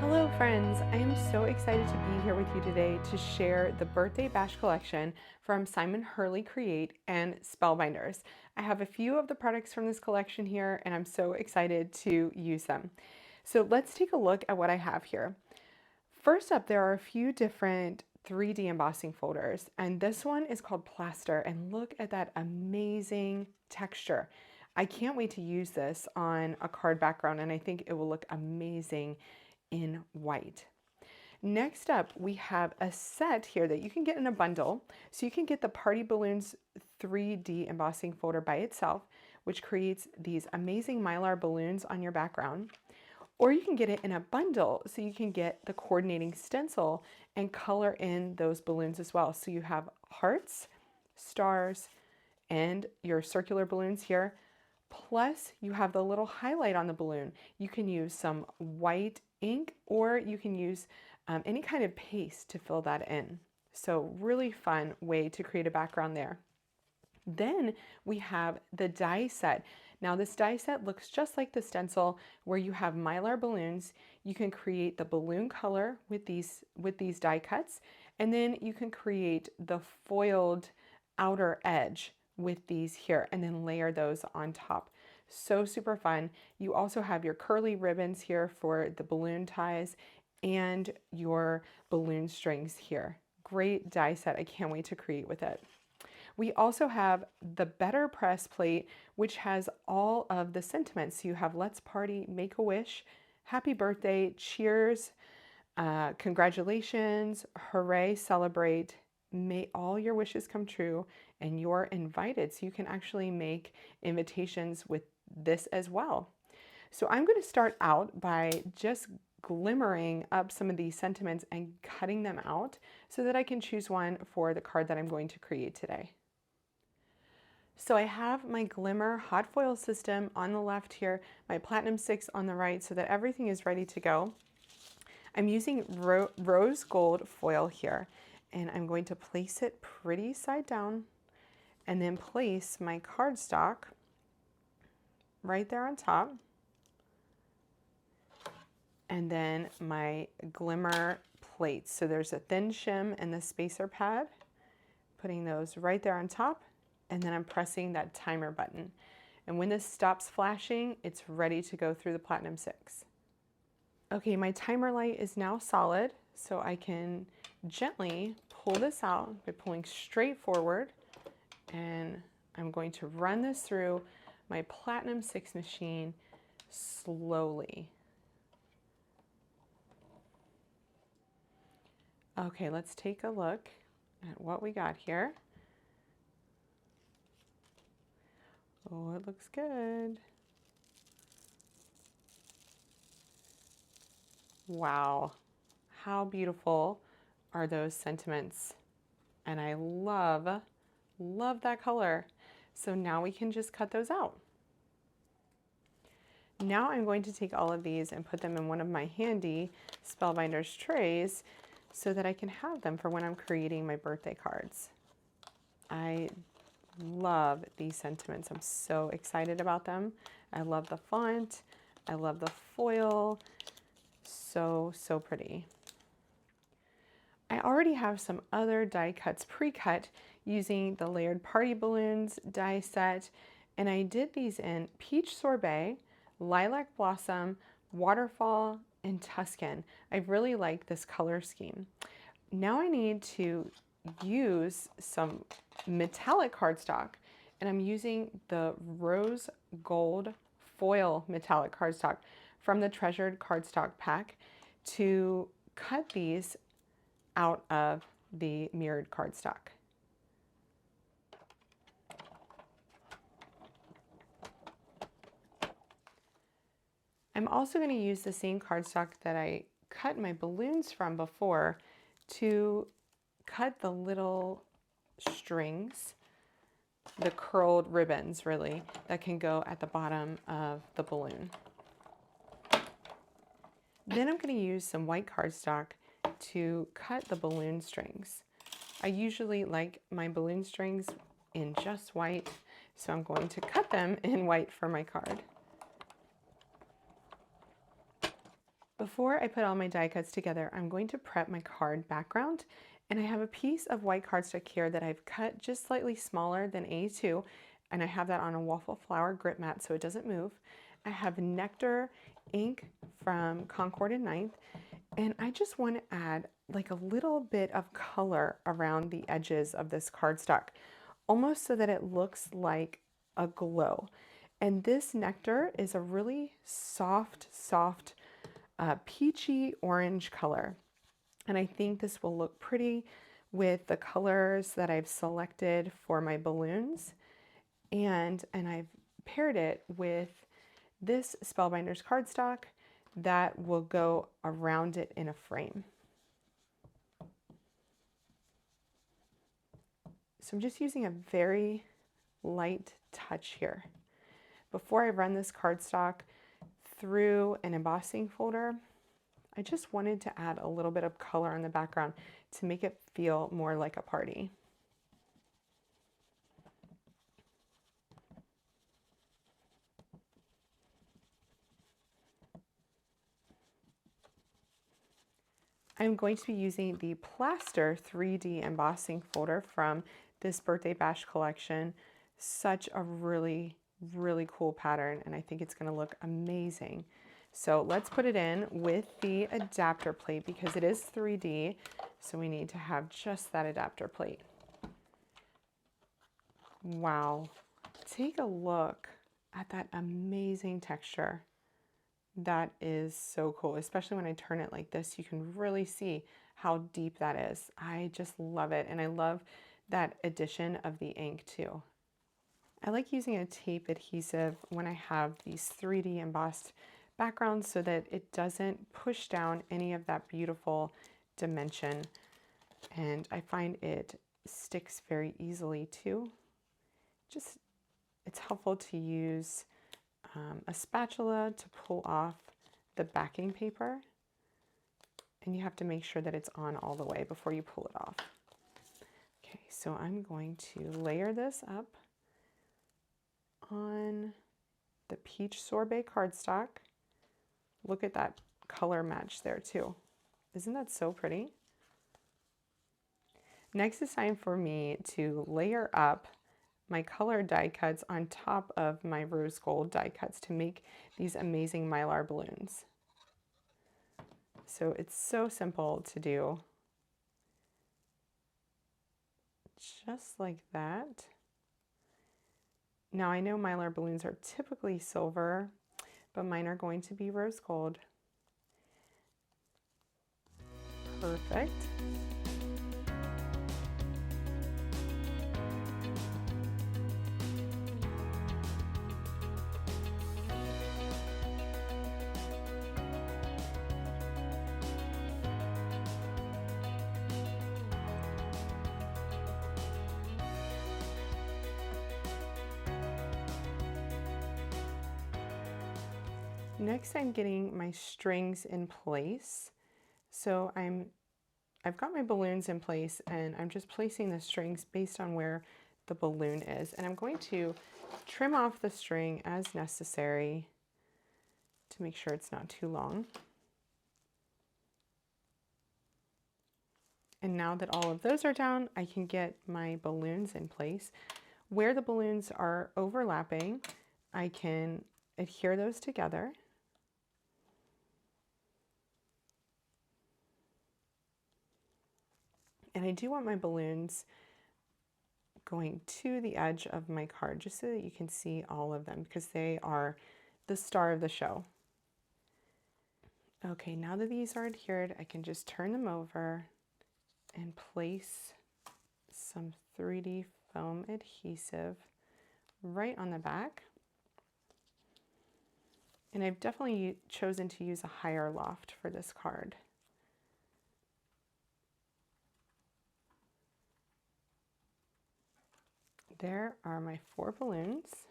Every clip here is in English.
Hello friends, I am so excited to be here with you today to share the Birthday Bash collection from Simon Hurley Create and Spellbinders. I have a few of the products from this collection here and I'm so excited to use them. So let's take a look at what I have here. First up, there are a few different 3D embossing folders, and this one is called Plaster, and look at that amazing texture. I can't wait to use this on a card background, and I think it will look amazing in white. Next up, we have a set here that you can get in a bundle. So you can get the Party Balloons 3D embossing folder by itself, which creates these amazing Mylar balloons on your background. Or you can get it in a bundle, so you can get the coordinating stencil and color in those balloons as well. So you have hearts, stars, and your circular balloons here. Plus, you have the little highlight on the balloon. You can use some white ink or you can use any kind of paste to fill that in. So really fun way to create a background there. Then we have the die set. Now this die set looks just like the stencil where you have Mylar balloons. You can create the balloon color with these die cuts, and then you can create the foiled outer edge with these here and then layer those on top. So super fun. You also have your curly ribbons here for the balloon ties and your balloon strings here. Great die set. I can't wait to create with it. We also have the Better Press plate, which has all of the sentiments. So you have Let's Party, Make a Wish, Happy Birthday, Cheers, Congratulations, Hooray, Celebrate, May all your wishes come true, and you're invited. So you can actually make invitations with this as well. So I'm going to start out by just glimmering up some of these sentiments and cutting them out so that I can choose one for the card that I'm going to create today. So I have my glimmer hot foil system on the left here, my platinum 6 on the right, so that everything is ready to go. I'm using rose gold foil here, and I'm going to place it pretty side down and then place my cardstock right there on top. And then my glimmer plates. So there's a thin shim and the spacer pad, putting those right there on top. And then I'm pressing that timer button. And when this stops flashing, it's ready to go through the platinum 6. Okay, my timer light is now solid, so I can gently pull this out by pulling straight forward. And I'm going to run this through my platinum 6 machine slowly. Okay, let's take a look at what we got here. Oh, it looks good. Wow, how beautiful are those sentiments? And I love that color. So now we can just cut those out. Now I'm going to take all of these and put them in one of my handy Spellbinders trays so that I can have them for when I'm creating my birthday cards. I love these sentiments. I'm so excited about them. I love the font. I love the foil. So pretty. I already have some other die cuts pre-cut using the layered party balloons die set, and I did these in Peach Sorbet, Lilac Blossom, Waterfall, and Tuscan. I really like this color scheme. Now I need to use some metallic cardstock, and I'm using the rose gold foil metallic cardstock from the Treasured Cardstock pack to cut these out of the mirrored cardstock. I'm also going to use the same cardstock that I cut my balloons from before to cut the little strings, the curled ribbons really, that can go at the bottom of the balloon. Then I'm going to use some white cardstock to cut the balloon strings. I usually like my balloon strings in just white, so I'm going to cut them in white for my card. Before I put all my die cuts together, I'm going to prep my card background, and I have a piece of white cardstock here that I've cut just slightly smaller than A2, and I have that on a waffle flower grip mat so it doesn't move. I have Nectar ink from Concord and Ninth, and I just want to add like a little bit of color around the edges of this cardstock, almost so that it looks like a glow. And this Nectar is a really soft, peachy orange color. And I think this will look pretty with the colors that I've selected for my balloons. And I've paired it with this Spellbinders cardstock that will go around it in a frame. So I'm just using a very light touch here. Before I run this cardstock through an embossing folder, I just wanted to add a little bit of color on the background to make it feel more like a party. I'm going to be using the Plaster 3D embossing folder from this Birthday Bash collection. Such a really cool pattern, and I think it's going to look amazing. So let's put it in with the adapter plate because it is 3D, so we need to have just that adapter plate. Wow, take a look at that amazing texture. That is so cool, especially when I turn it like this, you can really see how deep that is. I just love it, and I love that addition of the ink too. I like using a tape adhesive when I have these 3D embossed backgrounds so that it doesn't push down any of that beautiful dimension, and I find it sticks very easily too. Just, it's helpful to use a spatula to pull off the backing paper, and you have to make sure that it's on all the way before you pull it off. Okay, so I'm going to layer this up on the peach sorbet cardstock. Look at that color match there too. Isn't that so pretty? Next is time for me to layer up my colored die cuts on top of my rose gold die cuts to make these amazing mylar balloons. So it's so simple to do. Just like that. Now I know mylar balloons are typically silver, but mine are going to be rose gold. Perfect. Next, I'm getting my strings in place. So I've got my balloons in place, and I'm just placing the strings based on where the balloon is. And I'm going to trim off the string as necessary to make sure it's not too long. And now that all of those are down, I can get my balloons in place. Where the balloons are overlapping, I can adhere those together. And I do want my balloons going to the edge of my card just so that you can see all of them because they are the star of the show. Okay, now that these are adhered, I can just turn them over and place some 3D foam adhesive right on the back. And I've definitely chosen to use a higher loft for this card. There are my 4 balloons.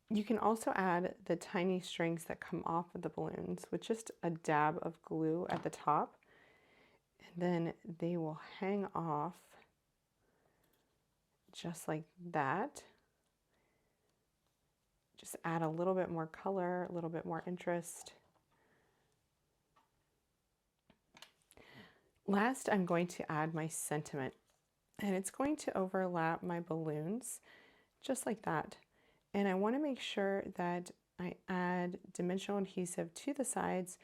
You can also add the tiny strings that come off of the balloons with just a dab of glue at the top, and then they will hang off just like that. Just add a little bit more color, a little bit more interest. Last, I'm going to add my sentiment, and it's going to overlap my balloons just like that. And I want to make sure that I add dimensional adhesive to the sides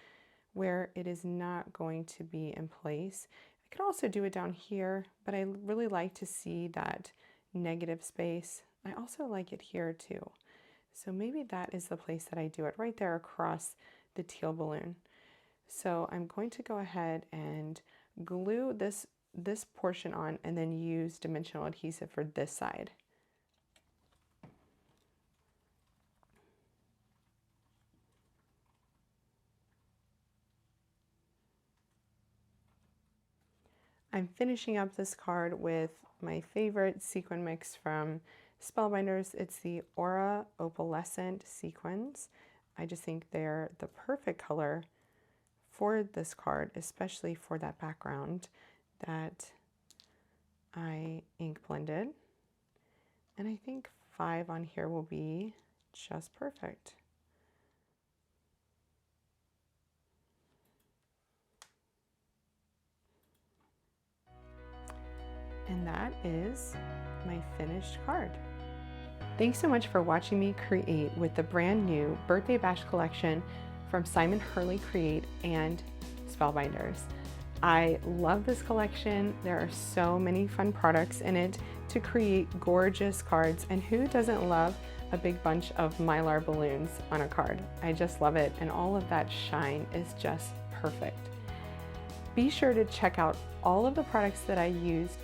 where it is not going to be in place. I could also do it down here, but I really like to see that negative space. I also like it here too. So maybe that is the place that I do it, right there across the teal balloon. So I'm going to go ahead and glue this portion on and then use dimensional adhesive for this side. I'm finishing up this card with my favorite sequin mix from Spellbinders. It's the Aura Opalescent sequins. I just think they're the perfect color for this card, especially for that background that I ink blended. And I think 5 on here will be just perfect. And that is my finished card. Thanks so much for watching me create with the brand new Birthday Bash collection from Simon Hurley Create and Spellbinders. I love this collection. There are so many fun products in it to create gorgeous cards, and who doesn't love a big bunch of Mylar balloons on a card? I just love it, and all of that shine is just perfect. Be sure to check out all of the products that I used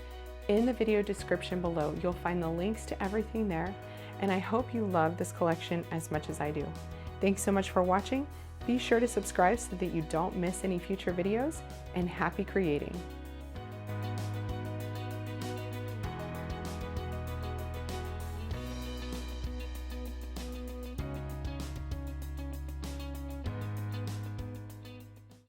in the video description below. You'll find the links to everything there, and I hope you love this collection as much as I do. Thanks so much for watching. Be sure to subscribe so that you don't miss any future videos, and happy creating!